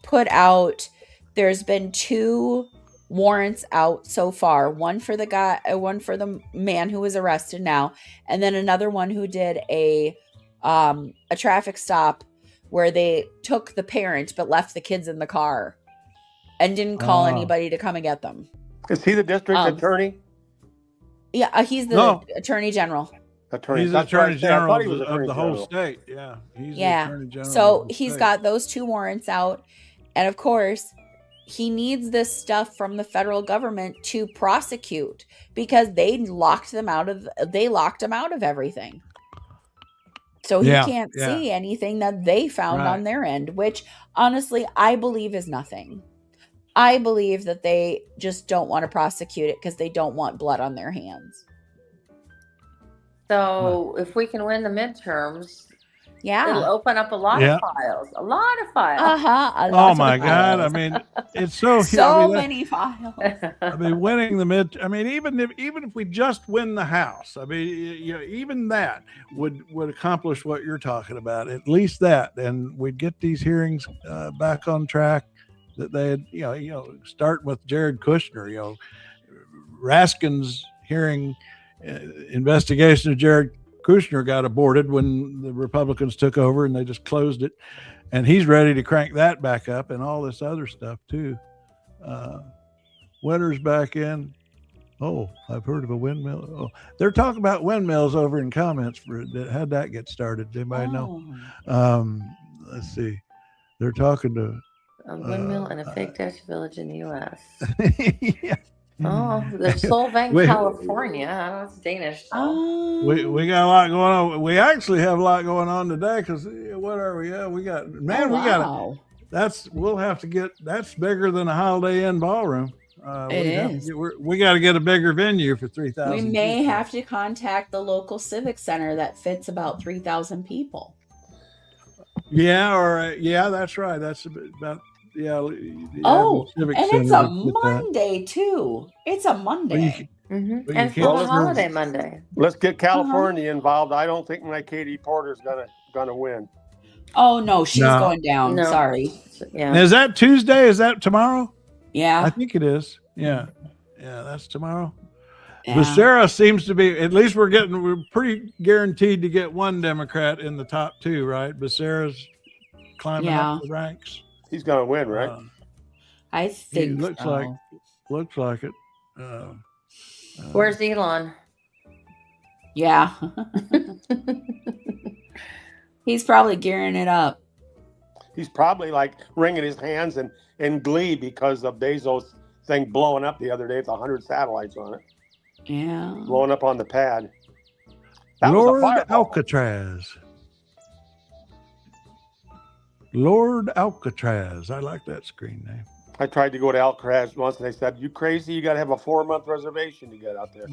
put out. There's been 2 warrants out so far. One for the man who was arrested now, and then another one who did a traffic stop where they took the parent but left the kids in the car and didn't call anybody to come and get them. Is he the district attorney? Yeah, he's the attorney general. He's the attorney general of the whole state. Yeah, he's the attorney general. So he's got those 2 warrants out, and of course, he needs this stuff from the federal government to prosecute because they locked him out of everything. So he can't see anything that they found on their end, which honestly I believe is nothing. I believe that they just don't want to prosecute it because they don't want blood on their hands. So if we can win the midterms, it'll open up a lot of files. A lot of files. Oh my God! I mean, it's so many files. I mean, winning the mid. I mean, even if we just win the House, I mean, even that would accomplish what you're talking about. At least that, and we'd get these hearings back on track. That they had, start with Jared Kushner. Raskin's hearing investigation of Jared Kushner got aborted when the Republicans took over, and they just closed it, and he's ready to crank that back up and all this other stuff too. Winter's back in. Oh, I've heard of a windmill. Oh, they're talking about windmills over in comments. How'd that get started? Anybody know? Let's see. They're talking to a windmill in a fake Dutch village in the U.S. Yeah. Oh, the Solvang, California. I don't know, it's Danish. We got a lot going on. We actually have a lot going on today because what are we? We got we'll have to get. That's bigger than a Holiday Inn ballroom. It is. We got to get a bigger venue for 3,000. We may have to contact the local civic center that fits about 3,000 people. Yeah, that's right. That's about. Yeah. Oh, and it's a Monday too. It's a Monday. And it's a holiday Monday. Let's get California involved. I don't think my Katie Porter's gonna win. Oh no, she's going down. No. Sorry. Yeah. Is that Tuesday? Is that tomorrow? Yeah, I think it is. Yeah, that's tomorrow. Yeah. Becerra seems to be. At least we're pretty guaranteed to get one Democrat in the top 2, right? Becerra's climbing up the ranks. He's gonna win, right? I think looks like it. Where's Elon? Yeah, he's probably gearing it up. He's probably like wringing his hands in glee because of Bezos' thing blowing up the other day with 100 satellites on it. Yeah, blowing up on the pad. Lord Alcatraz. Lord Alcatraz. I like that screen name. I tried to go to Alcatraz once, and they said, "You crazy? You got to have a 4-month reservation to get out there."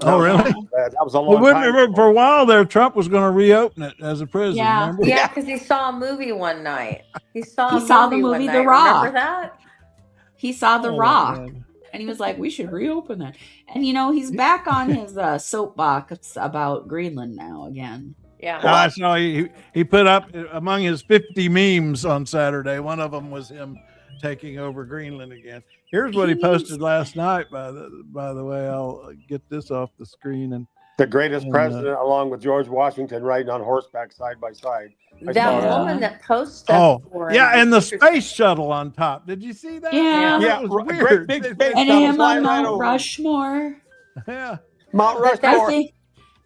Oh, really? That was a long time ago. For a while there, Trump was going to reopen it as a prison. Yeah. Remember? Yeah, because he saw a movie one night. He saw the movie one The night. Rock. Remember that? He saw The Oh, Rock, man. and he was like, "We should reopen that." And he's back on his soapbox about Greenland now again. Yeah. I saw he put up among his 50 memes on Saturday. One of them was him taking over Greenland again. Here's what he posted last night. By the way, I'll get this off the screen. And the greatest president, along with George Washington, riding on horseback side by side. That woman that posts stuff for him. Yeah, and the space shuttle on top. Did you see that? Yeah. That was weird. Great big space And shuttle him flying on right Mount over. Rushmore. Yeah. Mount Rushmore.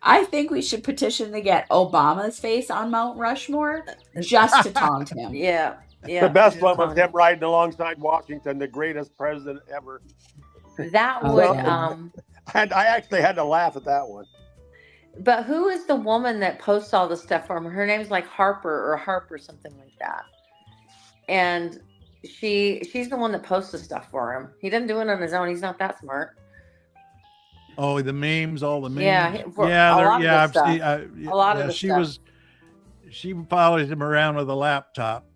I think we should petition to get Obama's face on Mount Rushmore just to taunt him. Yeah. The best one was him riding alongside Washington, the greatest president ever. That would I actually had to laugh at that one. But who is the woman that posts all the stuff for him? Her name's like Harper, something like that. And she's the one that posts the stuff for him. He doesn't do it on his own. He's not that smart. Oh, the memes, all the memes. Yeah, a lot of the stuff. She follows him around with a laptop,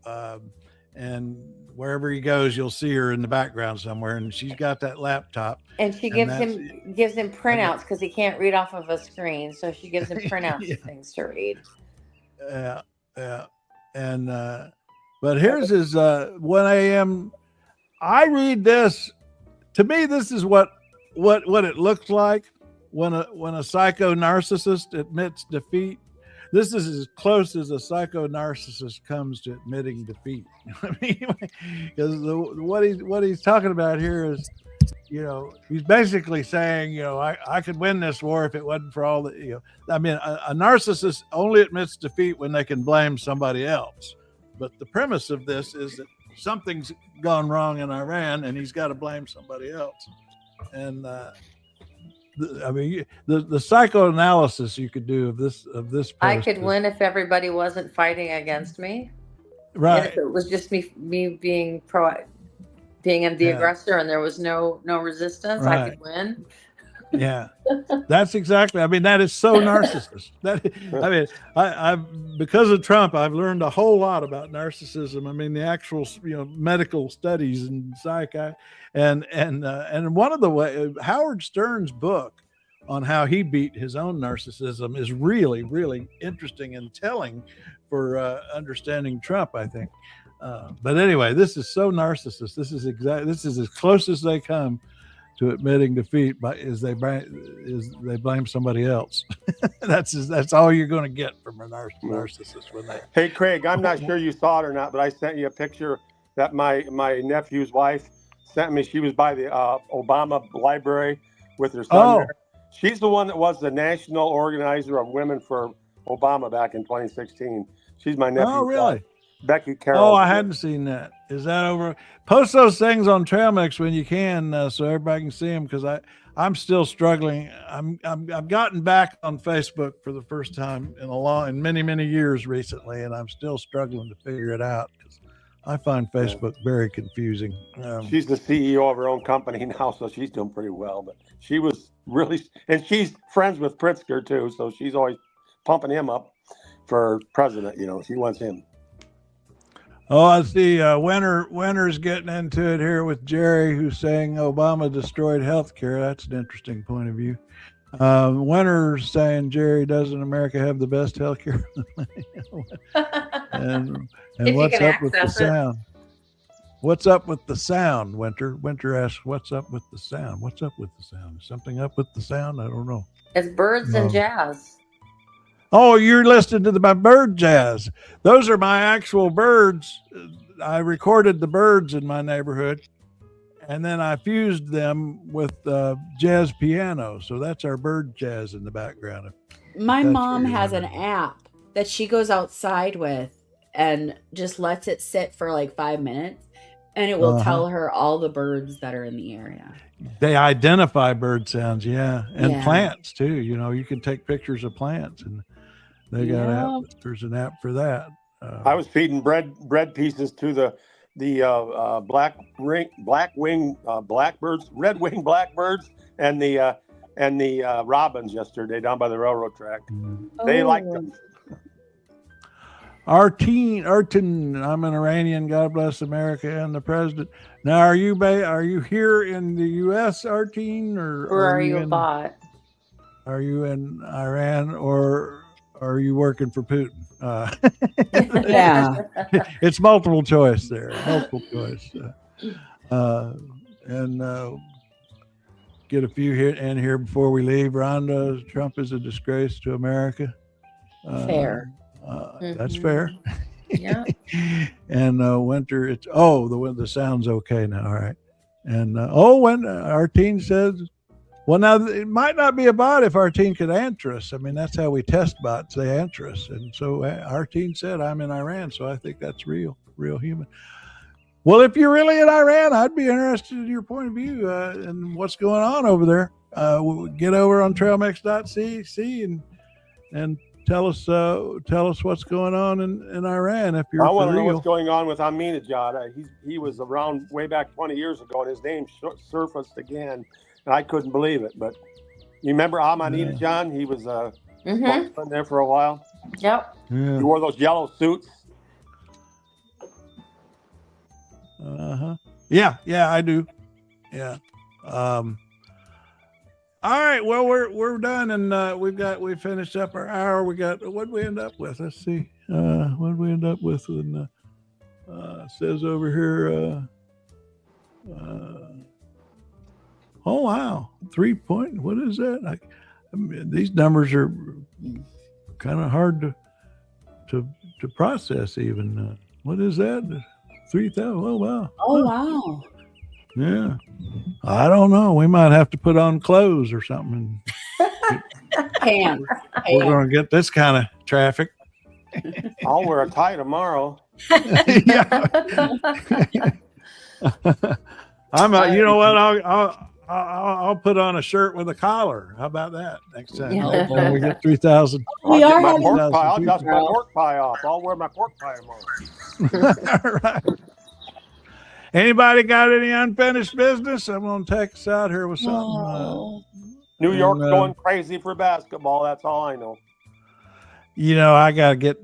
and wherever he goes, you'll see her in the background somewhere, and she's got that laptop. And she gives him printouts because he can't read off of a screen, so she gives him printouts of things to read. Yeah, and but here's his 1 a.m. I read this. To me, this is what it looks like when a psycho narcissist admits defeat. This is as close as a psycho narcissist comes to admitting defeat. I mean, because what he's talking about here is, he's basically saying, I could win this war if it wasn't for all the, I mean, a narcissist only admits defeat when they can blame somebody else. But the premise of this is that something's gone wrong in Iran and he's got to blame somebody else. And the psychoanalysis you could do of this I could win if everybody wasn't fighting against me, right? And if it was just me being the aggressor, and there was no resistance, right. I could win. Yeah, that's exactly. I mean, that is so narcissist. I because of Trump, I've learned a whole lot about narcissism. I mean, the actual medical studies and psych, and one of the Howard Stern's book on how he beat his own narcissism is really, really interesting and telling for understanding Trump, I think. But anyway, this is so narcissist. This is as close as they come to admitting defeat, is they blame somebody else. that's all you're going to get from a narcissist. Hey, Craig, I'm not sure you saw it or not, but I sent you a picture that my nephew's wife sent me. She was by the Obama library with her son there. She's the one that was the national organizer of Women for Obama back in 2016. She's my nephew's really? wife. Becky Carroll. Oh, I hadn't seen that. Is that over? Post those things on Trail Mix when you can, so everybody can see them. Because I'm still struggling. I've gotten back on Facebook for the first time in many years recently, and I'm still struggling to figure it out because I find Facebook very confusing. She's the CEO of her own company now, so she's doing pretty well. But she was really, and she's friends with Pritzker too, so she's always pumping him up for president. She wants him. Oh, I see. Winter's getting into it here with Jerry, who's saying Obama destroyed health care. That's an interesting point of view. Winter's saying, Jerry, doesn't America have the best health care? and what's up with the sound? What's up with the sound, Winter? Winter asks, what's up with the sound? What's up with the sound? Is something up with the sound? I don't know. It's birds and jazz. Oh, you're listening to my bird jazz. Those are my actual birds. I recorded the birds in my neighborhood, and then I fused them with jazz piano. So that's our bird jazz in the background. My mom has an app that she goes outside with and just lets it sit for like 5 minutes, and it will tell her all the birds that are in the area. They identify bird sounds, and plants too. You can take pictures of plants, and they got app. There's an app for that. I was feeding bread pieces to the red-winged blackbirds, and the and the robins yesterday down by the railroad track. They liked them. Artin, I'm an Iranian. God bless America and the president. Now, are you here in the U.S., Artin, or are you a bot? Are you in Iran, or are you working for Putin? Yeah. It's multiple choice there. Multiple choice. And get a few in here before we leave. Rhonda, Trump is a disgrace to America. Fair. That's fair. Yeah. And Winter, the sound's okay now. All right. And when Artine says, well, now it might not be a bot if Artine could answer us. I mean, that's how we test bots. They answer us. And so Artine said, I'm in Iran. So I think that's real human. Well, if you're really in Iran, I'd be interested in your point of view and what's going on over there. Get over on trailmix.cc and tell us what's going on in Iran. If you're I want to know what's going on with Ahmadinejad. He was around way back 20 years ago, and his name surfaced again, and I couldn't believe it. But you remember Ahmadinejad? He was been there for a while. Yep. Yeah. He wore those yellow suits. Yeah, I do. Yeah. All right. Well, we're done, and we finished up our hour. We got what we end up with. Let's see. What we end up with, and it says over here. Oh wow, 3 point. What is that? I mean, these numbers are kind of hard to process. Even what is that? 3,000. Oh wow. Oh wow. Yeah. I don't know. We might have to put on clothes or something. Pants. We're going to get this kind of traffic. I'll wear a tie tomorrow. Yeah. You know what? I'll put on a shirt with a collar. How about that next time? Yeah. We get 3,000. We are my having pork pie. I'll dust my pork pie off. I'll wear my pork pie tomorrow. All right. Anybody got any unfinished business? I'm going to take us out here with something. New York's going crazy for basketball. That's all I know. I got to get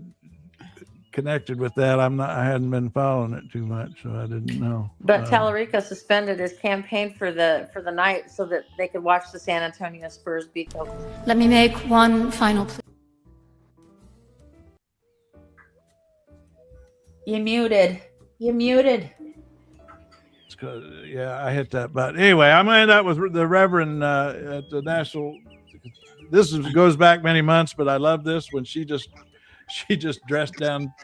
connected with that. I hadn't been following it too much, so I didn't know. But Tallarico suspended his campaign for the night so that they could watch the San Antonio Spurs beat Oakland. Let me make one final plea. You muted. Yeah, I hit that button. Anyway, I'm going to end up with the Reverend at the National. This goes back many months, but I love this when she just dressed down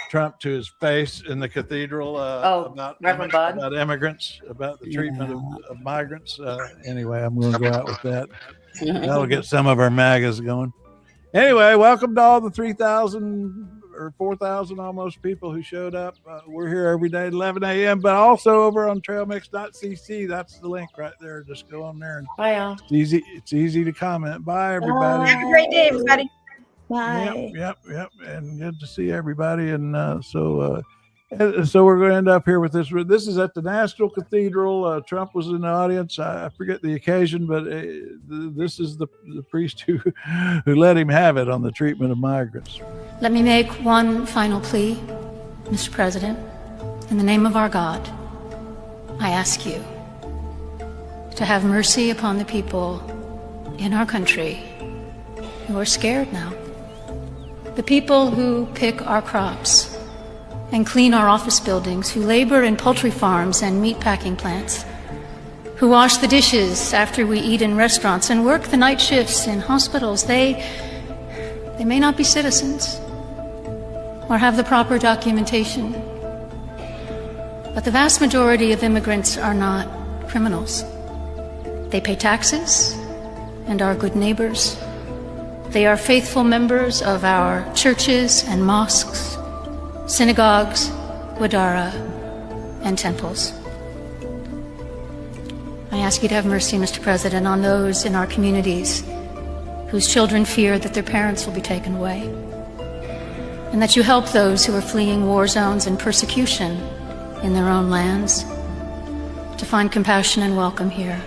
Trump to his face in the cathedral about immigrants, about the treatment of migrants. Anyway, I'm going to go out with that. That'll get some of our MAGAs going. Anyway, welcome to all the 3,000 or 4,000 almost people who showed up. We're here every day at 11 a.m., but also over on trailmix.cc. That's the link right there. Just go on there. And it's easy to comment. Bye, everybody. Have a great day, everybody. Bye. Yep. And good to see everybody. And so we're going to end up here with this. This is at the National Cathedral. Trump was in the audience. I forget the occasion, but this is the priest who let him have it on the treatment of migrants. Let me make one final plea, Mr. President. In the name of our God, I ask you to have mercy upon the people in our country who are scared now. The people who pick our crops and clean our office buildings, who labor in poultry farms and meat packing plants, who wash the dishes after we eat in restaurants and work the night shifts in hospitals. They may not be citizens or have the proper documentation, but the vast majority of immigrants are not criminals. They pay taxes and are good neighbors. They are faithful members of our churches and mosques, synagogues, wadara, and temples. I ask you to have mercy, Mr. President, on those in our communities whose children fear that their parents will be taken away, and that you help those who are fleeing war zones and persecution in their own lands to find compassion and welcome here.